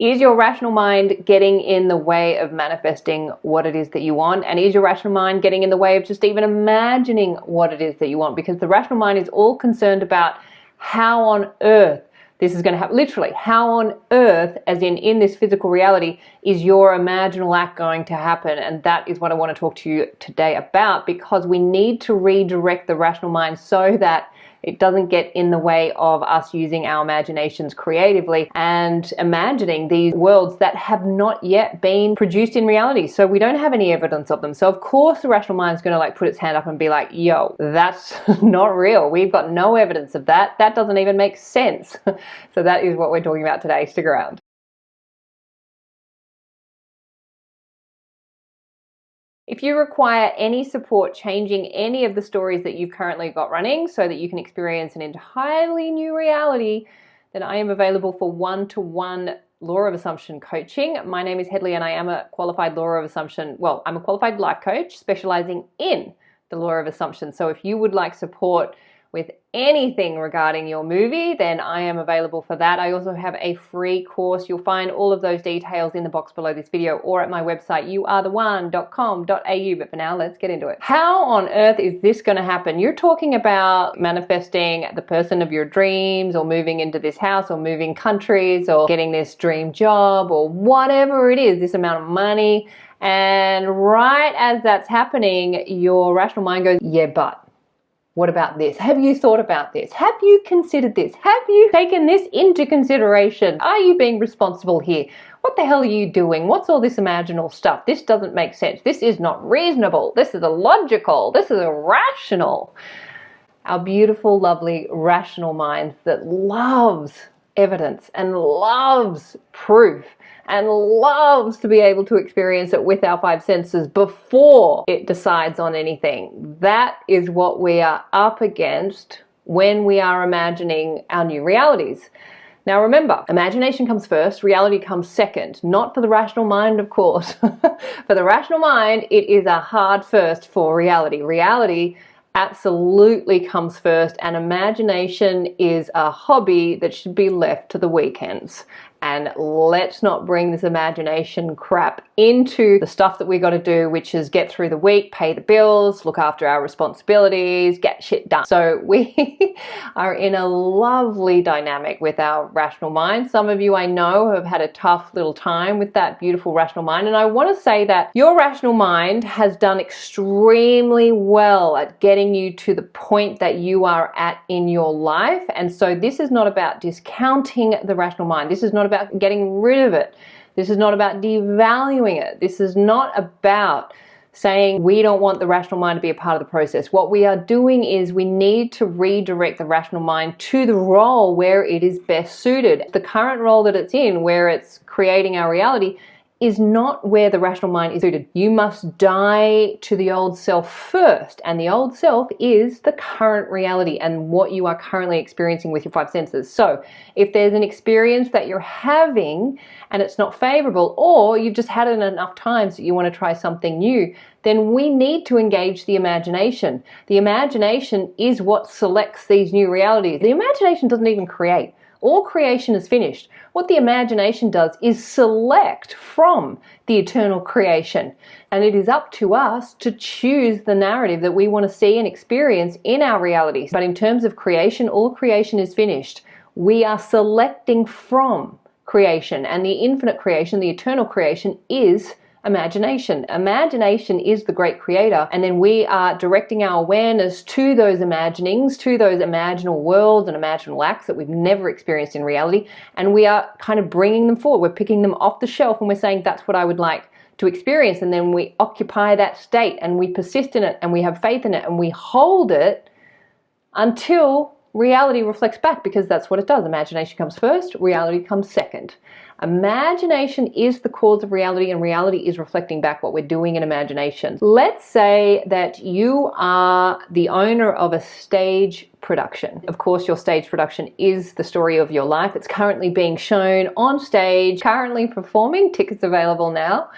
Is your rational mind getting in the way of manifesting what it is that you want? And is your rational mind getting in the way of just even imagining what it is that you want? Because the rational mind is all concerned about how on earth this is going to happen. Literally, how on earth, as in this physical reality, is your imaginal act going to happen? And that is what I want to talk to you today about, because we need to redirect the rational mind so that it doesn't get in the way of us using our imaginations creatively and imagining these worlds that have not yet been produced in reality. So we don't have any evidence of them. So of course the rational mind is going to put its hand up and be like, yo, that's not real. We've got no evidence of that. That doesn't even make sense. So that is what we're talking about today. Stick around. If you require any support changing any of the stories that you've currently got running so that you can experience an entirely new reality, then I am available for one-to-one law of assumption coaching. My name is Hedley and I am a qualified law of assumption, well, I'm a qualified life coach specializing in the law of assumption. So if you would like support with anything regarding your movie, then I am available for that. I also have a free course. You'll find all of those details in the box below this video or at my website, youaretheone.com.au. But for now, let's get into it. How on earth is this going to happen? You're talking about manifesting the person of your dreams, or moving into this house, or moving countries, or getting this dream job, or whatever it is, this amount of money. And right as that's happening, your rational mind goes, yeah, but what about this? Have you thought about this? Have you considered this? Have you taken this into consideration? Are you being responsible here? What the hell are you doing? What's all this imaginal stuff? This doesn't make sense. This is not reasonable. This is illogical. This is irrational. Our beautiful, lovely, rational mind that loves evidence and loves proof and loves to be able to experience it with our five senses before it decides on anything. That is what we are up against when we are imagining our new realities. Now remember, imagination comes first, reality comes second. Not for the rational mind, of course. For the rational mind, it is a hard first for reality. Reality absolutely comes first, and imagination is a hobby that should be left to the weekends. And let's not bring this imagination crap into the stuff that we got to do, which is get through the week, pay the bills, look after our responsibilities, get shit done. So we are in a lovely dynamic with our rational mind. Some of you I know have had a tough little time with that beautiful rational mind. And I want to say that your rational mind has done extremely well at getting you to the point that you are at in your life. And so this is not about discounting the rational mind. This is not about getting rid of it. This is not about devaluing it. This is not about saying we don't want the rational mind to be a part of the process. What we are doing is we need to redirect the rational mind to the role where it is best suited. The current role that it's in, where it's creating our reality, is not where the rational mind is suited. You must die to the old self first, and the old self is the current reality and what you are currently experiencing with your five senses. So if there's an experience that you're having and it's not favorable, or you've just had it enough times that you want to try something new, then we need to engage the imagination. The imagination is what selects these new realities. The imagination doesn't even create. All creation is finished. What the imagination does is select from the eternal creation. And it is up to us to choose the narrative that we want to see and experience in our reality. But in terms of creation, all creation is finished. We are selecting from creation, and the infinite creation, the eternal creation, is imagination. Imagination is the great creator, and then we are directing our awareness to those imaginings, to those imaginal worlds and imaginal acts that we've never experienced in reality, and we are kind of bringing them forward. We're picking them off the shelf and we're saying that's what I would like to experience, and then we occupy that state and we persist in it and we have faith in it and we hold it until reality reflects back, because that's what it does. Imagination comes first, reality comes second. Imagination is the cause of reality, and reality is reflecting back what we're doing in imagination. Let's say that you are the owner of a stage production. Of course, your stage production is the story of your life. It's currently being shown on stage, currently performing, tickets available now.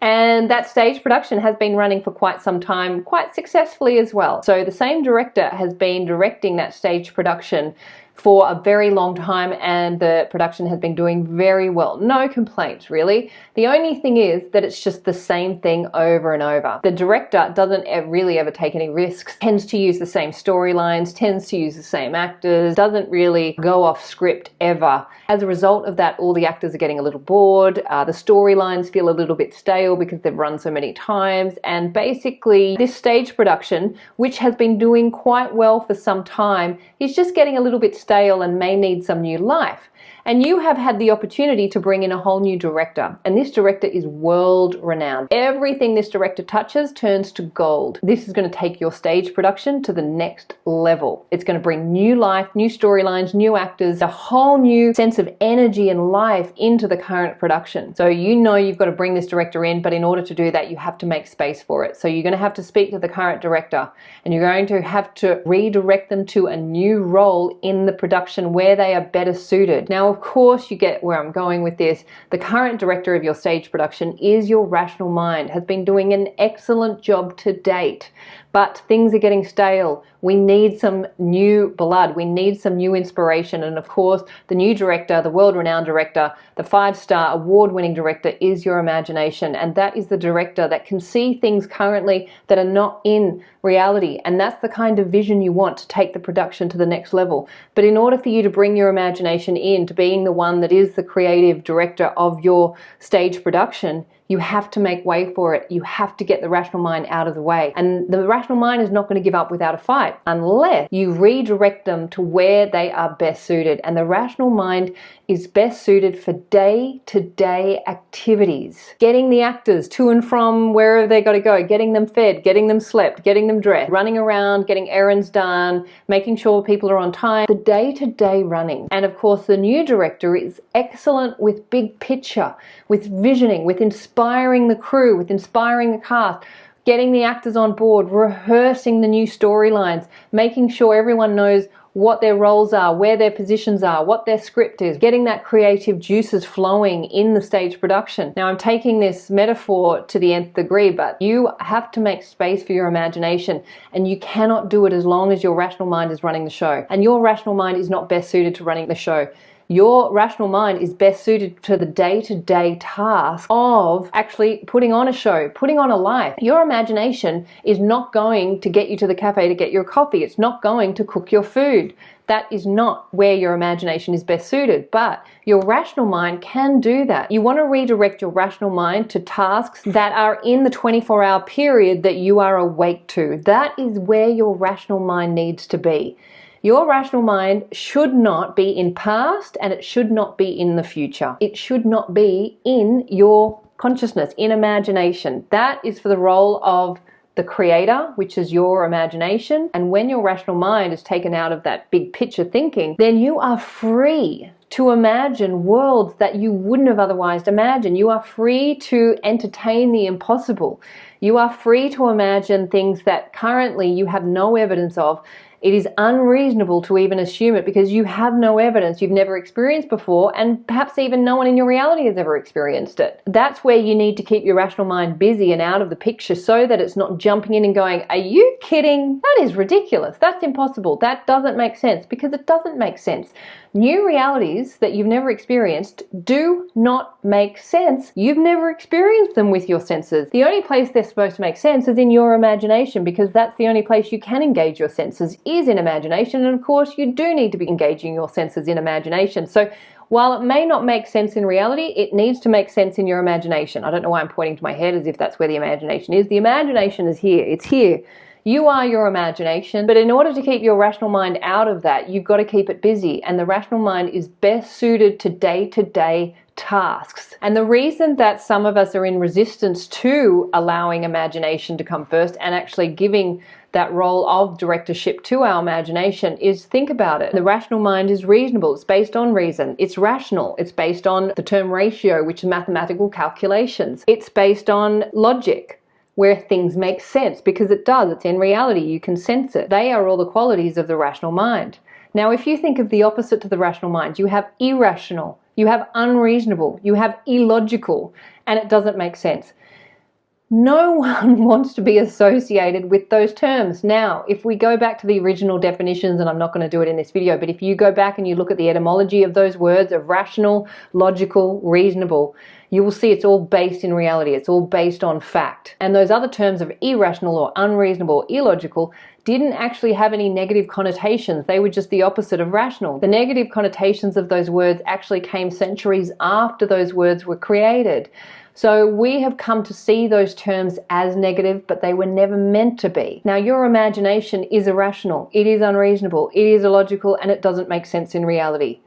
And that stage production has been running for quite some time, quite successfully as well. So the same director has been directing that stage production for a very long time, and the production has been doing very well. No complaints, really. The only thing is that it's just the same thing over and over. The director doesn't really ever take any risks, tends to use the same storylines, tends to use the same actors, doesn't really go off script ever. As a result of that, all the actors are getting a little bored, the storylines feel a little bit stale because they've run so many times, and basically this stage production, which has been doing quite well for some time, is just getting a little bit stale and may need some new life. And you have had the opportunity to bring in a whole new director, and this director is world renowned. Everything this director touches turns to gold. This is going to take your stage production to the next level. It's going to bring new life, new storylines, new actors, a whole new sense of energy and life into the current production. So you know you've got to bring this director in, but in order to do that, you have to make space for it. So you're going to have to speak to the current director, and you're going to have to redirect them to a new role in the production where they are better suited. Now, of course, you get where I'm going with this. The current director of your stage production is your rational mind, has been doing an excellent job to date, but things are getting stale. We need some new blood. We need some new inspiration. And of course, the new director, the world-renowned director, the 5-star award-winning director is your imagination. And that is the director that can see things currently that are not in reality. And that's the kind of vision you want to take the production to the next level. But in order for you to bring your imagination in to being the one that is the creative director of your stage production, you have to make way for it. You have to get the rational mind out of the way. And the rational mind is not going to give up without a fight unless you redirect them to where they are best suited. And the rational mind is best suited for day-to-day activities. Getting the actors to and from wherever they got to go, getting them fed, getting them slept, getting them dressed, running around, getting errands done, making sure people are on time, the day-to-day running. And of course, the new director is excellent with big picture, with visioning, with inspiring the crew, with inspiring the cast, getting the actors on board, rehearsing the new storylines, making sure everyone knows what their roles are, where their positions are, what their script is, getting that creative juices flowing in the stage production. Now, I'm taking this metaphor to the nth degree, but you have to make space for your imagination, and you cannot do it as long as your rational mind is running the show. And your rational mind is not best suited to running the show. Your rational mind is best suited to the day-to-day task of actually putting on a show, putting on a life. Your imagination is not going to get you to the cafe to get your coffee. It's not going to cook your food. That is not where your imagination is best suited, but your rational mind can do that. You want to redirect your rational mind to tasks that are in the 24-hour period that you are awake to. That is where your rational mind needs to be. Your rational mind should not be in past, and it should not be in the future. It should not be in your consciousness, in imagination. That is for the role of the creator, which is your imagination. And when your rational mind is taken out of that big picture thinking, then you are free to imagine worlds that you wouldn't have otherwise imagined. You are free to entertain the impossible. You are free to imagine things that currently you have no evidence of. It is unreasonable to even assume it because you have no evidence, you've never experienced before, and perhaps even no one in your reality has ever experienced it. That's where you need to keep your rational mind busy and out of the picture so that it's not jumping in and going, "Are you kidding? That is ridiculous. That's impossible. That doesn't make sense," because it doesn't make sense. New realities that you've never experienced do not make sense. You've never experienced them with your senses. The only place they're supposed to make sense is in your imagination, because that's the only place you can engage your senses is in imagination. And of course, you do need to be engaging your senses in imagination. So while it may not make sense in reality, it needs to make sense in your imagination. I don't know why I'm pointing to my head as if that's where the imagination is. The imagination is here. It's here. You are your imagination, but in order to keep your rational mind out of that, you've got to keep it busy. And the rational mind is best suited to day-to-day tasks. And the reason that some of us are in resistance to allowing imagination to come first and actually giving that role of directorship to our imagination is, think about it. The rational mind is reasonable. It's based on reason. It's rational. It's based on the term ratio, which is mathematical calculations. It's based on logic, where things make sense, because it does. It's in reality. You can sense it. They are all the qualities of the rational mind. Now, if you think of the opposite to the rational mind, you have irrational, you have unreasonable, you have illogical, and it doesn't make sense. No one wants to be associated with those terms. Now, if we go back to the original definitions, and I'm not going to do it in this video, but if you go back and you look at the etymology of those words of rational, logical, reasonable, you will see it's all based in reality. It's all based on fact. And those other terms of irrational or unreasonable, illogical, didn't actually have any negative connotations. They were just the opposite of rational. The negative connotations of those words actually came centuries after those words were created. So we have come to see those terms as negative, but they were never meant to be. Now, your imagination is irrational, it is unreasonable, it is illogical, and it doesn't make sense in reality.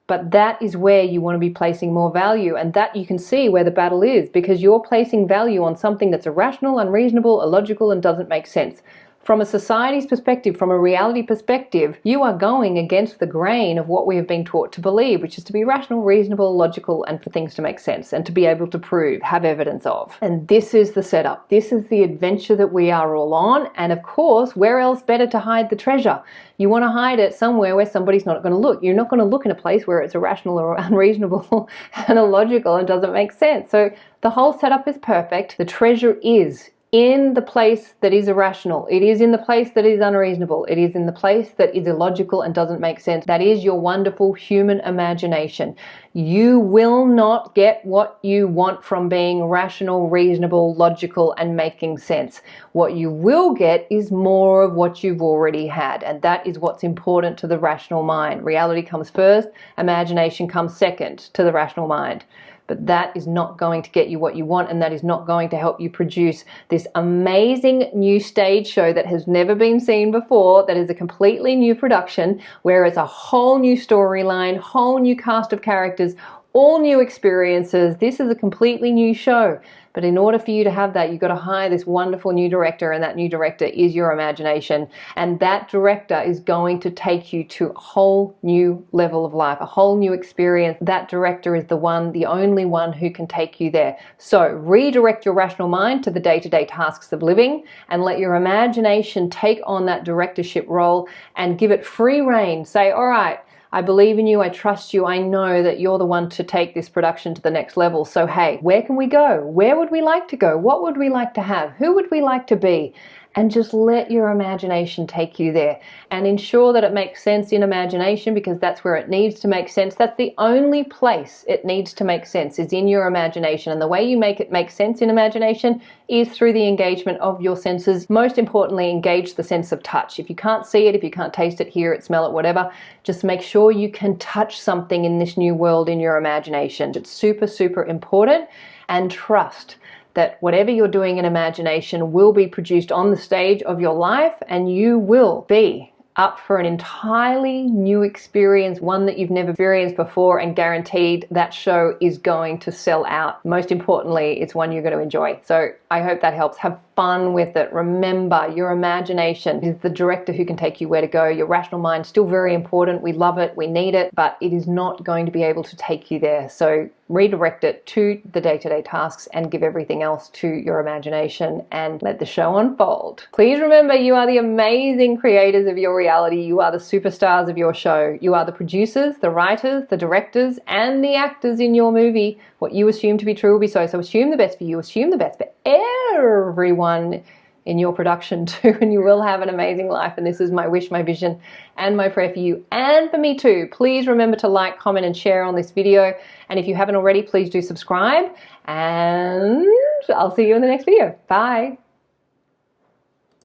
But that is where you want to be placing more value, and that you can see where the battle is, because you're placing value on something that's irrational, unreasonable, illogical, and doesn't make sense. From a society's perspective, from a reality perspective, you are going against the grain of what we have been taught to believe, which is to be rational, reasonable, logical, and for things to make sense and to be able to prove, have evidence of. And this is the setup. This is the adventure that we are all on. And of course, where else better to hide the treasure? You want to hide it somewhere where somebody's not going to look. You're not going to look in a place where it's irrational or unreasonable and illogical and doesn't make sense. So the whole setup is perfect. The treasure is in the place that is irrational. It is in the place that is unreasonable. It is in the place that is illogical and doesn't make sense. That is your wonderful human imagination. You will not get what you want from being rational, reasonable, logical, and making sense. What you will get is more of what you've already had, and that is what's important to the rational mind. Reality comes first, imagination comes second to the rational mind. But that is not going to get you what you want, and that is not going to help you produce this amazing new stage show that has never been seen before, that is a completely new production, where it's a whole new storyline, whole new cast of characters, all new experiences. This is a completely new show. But in order for you to have that, you've got to hire this wonderful new director, and that new director is your imagination. And that director is going to take you to a whole new level of life, a whole new experience. That director is the one, the only one who can take you there. So redirect your rational mind to the day-to-day tasks of living, and let your imagination take on that directorship role and give it free rein. Say, all right, I believe in you, I trust you, I know that you're the one to take this production to the next level. So hey, where can we go? Where would we like to go? What would we like to have? Who would we like to be? And just let your imagination take you there, and ensure that it makes sense in imagination, because that's where it needs to make sense. That's the only place it needs to make sense, is in your imagination. And the way you make it make sense in imagination is through the engagement of your senses. Most importantly, engage the sense of touch. If you can't see it, if you can't taste it, hear it, smell it, whatever, just make sure you can touch something in this new world in your imagination. It's super, super important. And trust that whatever you're doing in imagination will be produced on the stage of your life, and you will be up for an entirely new experience, one that you've never experienced before, and guaranteed that show is going to sell out. Most importantly, it's one you're going to enjoy. So I hope that helps. Have fun with it. Remember, your imagination is the director who can take you where to go. Your rational mind, still very important. We love it, we need it, but it is not going to be able to take you there. So redirect it to the day-to-day tasks and give everything else to your imagination, and let the show unfold. Please remember, you are the amazing creators of your reality. You are the superstars of your show. You are the producers, the writers, the directors, and the actors in your movie. What you assume to be true will be so. So assume the best for you. Assume the best for everyone in your production too, and you will have an amazing life. And this is my wish, my vision, and my prayer for you, and for me too. Please remember to like, comment, and share on this video. And if you haven't already, please do subscribe, and I'll see you in the next video. Bye.